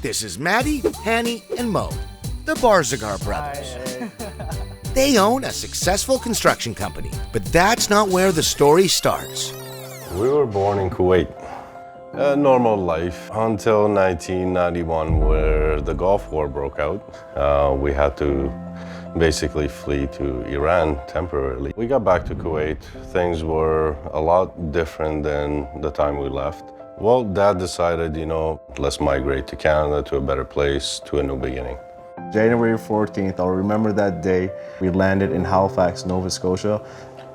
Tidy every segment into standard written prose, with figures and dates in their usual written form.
This is Maddie, Hanny, and Mo, the Barzagar brothers. They own a successful construction company, but that's not where the story starts. We were born in Kuwait. A normal life until 1991, where the Gulf War broke out. We had to basically flee to Iran temporarily. We got back to Kuwait. Things were a lot different than the time we left. Well, Dad decided, let's migrate to Canada, to a better place, to a new beginning. January 14th, I'll remember that day. We landed in Halifax, Nova Scotia.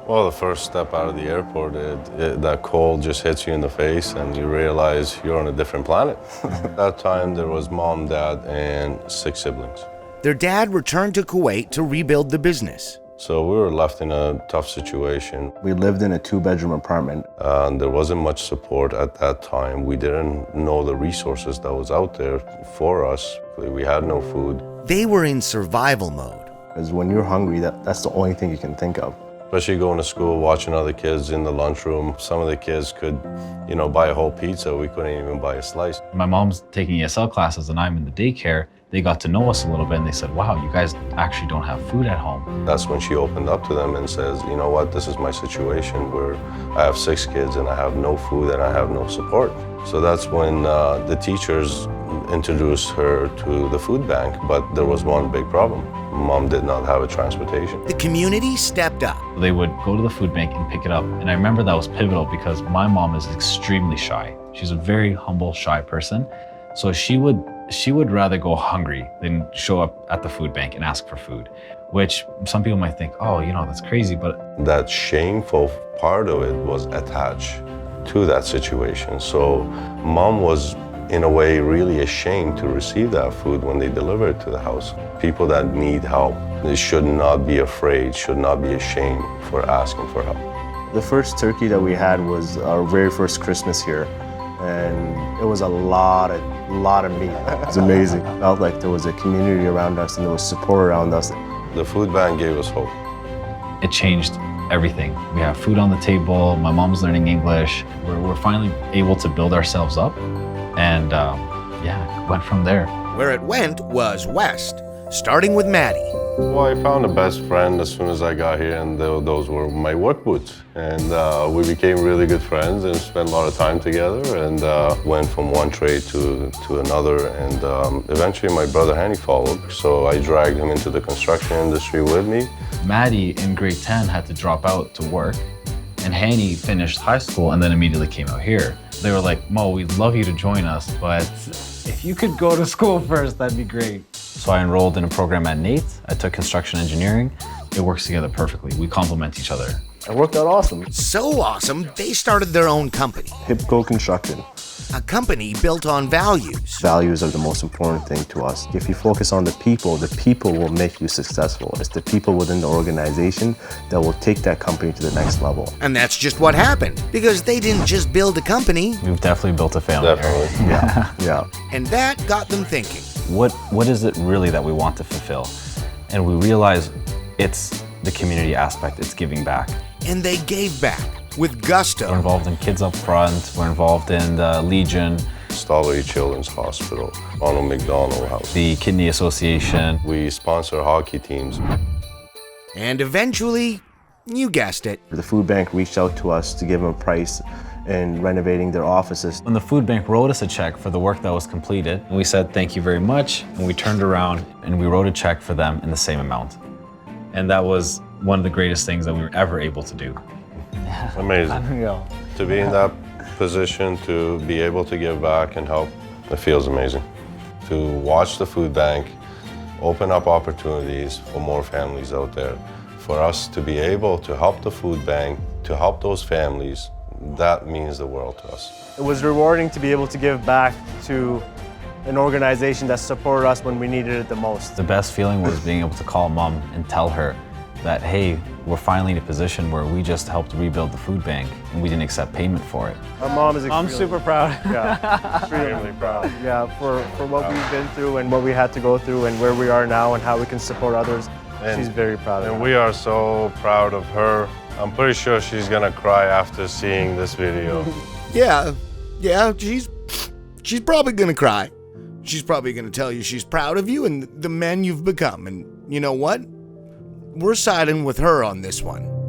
Well, the first step out of the airport, that cold just hits you in the face and you realize you're on a different planet. At that time, there was Mom, Dad, and 6 siblings. Their dad returned to Kuwait to rebuild the business. So we were left in a tough situation. We lived in a 2-bedroom apartment. There wasn't much support at that time. We didn't know the resources that was out there for us. We had no food. They were in survival mode. Because when you're hungry, that's the only thing you can think of. Especially going to school, watching other kids in the lunchroom. Some of the kids could, buy a whole pizza. We couldn't even buy a slice. My mom's taking ESL classes and I'm in the daycare. They got to know us a little bit and they said, wow, you guys actually don't have food at home. That's when she opened up to them and says, you know what, this is my situation where I have 6 kids and I have no food and I have no support. So that's when the teachers introduced her to the food bank, but there was one big problem. Mom did not have a transportation. The community stepped up. They would go to the food bank and pick it up. And I remember that was pivotal because my mom is extremely shy. She's a very humble, shy person. So she would rather go hungry than show up at the food bank and ask for food, which some people might think, oh, that's crazy, but... That shameful part of it was attached to that situation. So Mom was, in a way, really ashamed to receive that food when they deliver it to the house. People that need help, they should not be afraid, should not be ashamed for asking for help. The first turkey that we had was our very first Christmas here. And it was a lot of meat. It was amazing. It felt like there was a community around us and there was support around us. The food bank gave us hope. It changed everything. We have food on the table, my mom's learning English. We're finally able to build ourselves up and went from there. Where it went was west, starting with Maddie. Well, I found a best friend as soon as I got here, and those were my work boots. And we became really good friends and spent a lot of time together and went from one trade to another. And eventually my brother Hanny followed, so I dragged him into the construction industry with me. Maddie in grade 10 had to drop out to work, and Hanny finished high school and then immediately came out here. They were like, Mo, we'd love you to join us, but if you could go to school first, that'd be great. So I enrolled in a program at NAIT. I took construction engineering. It works together perfectly. We complement each other. It worked out awesome. So awesome, they started their own company. Hipco Construction. A company built on values. Values are the most important thing to us. If you focus on the people will make you successful. It's the people within the organization that will take that company to the next level. And that's just what happened, because they didn't just build a company. We've definitely built a family. Definitely. Yeah. And that got them thinking. What is it really that we want to fulfill? And we realize it's the community aspect, it's giving back. And they gave back with gusto. We're involved in Kids Up Front, we're involved in the Legion, Stollery Children's Hospital, Ronald McDonald House, the Kidney Association. We sponsor hockey teams. And eventually, you guessed it. The food bank reached out to us to give them a price in renovating their offices. When the food bank wrote us a check for the work that was completed, we said thank you very much, and we turned around and we wrote a check for them in the same amount. And that was one of the greatest things that we were ever able to do. Amazing. Unreal. To be in that position, to be able to give back and help, it feels amazing. To watch the food bank open up opportunities for more families out there, for us to be able to help the food bank, to help those families, that means the world to us. It was rewarding to be able to give back to an organization that supported us when we needed it the most. The best feeling was being able to call Mom and tell her that, hey, we're finally in a position where we just helped rebuild the food bank and we didn't accept payment for it. Our mom is I'm super proud. Yeah, extremely proud. Yeah, for what we've been through and what we had to go through and where we are now and how we can support others. She's very proud of And us. we are so proud of her. I'm pretty sure she's gonna cry after seeing this video. Yeah, she's probably gonna cry. She's probably going to tell you she's proud of you and the men you've become. And you know what? We're siding with her on this one.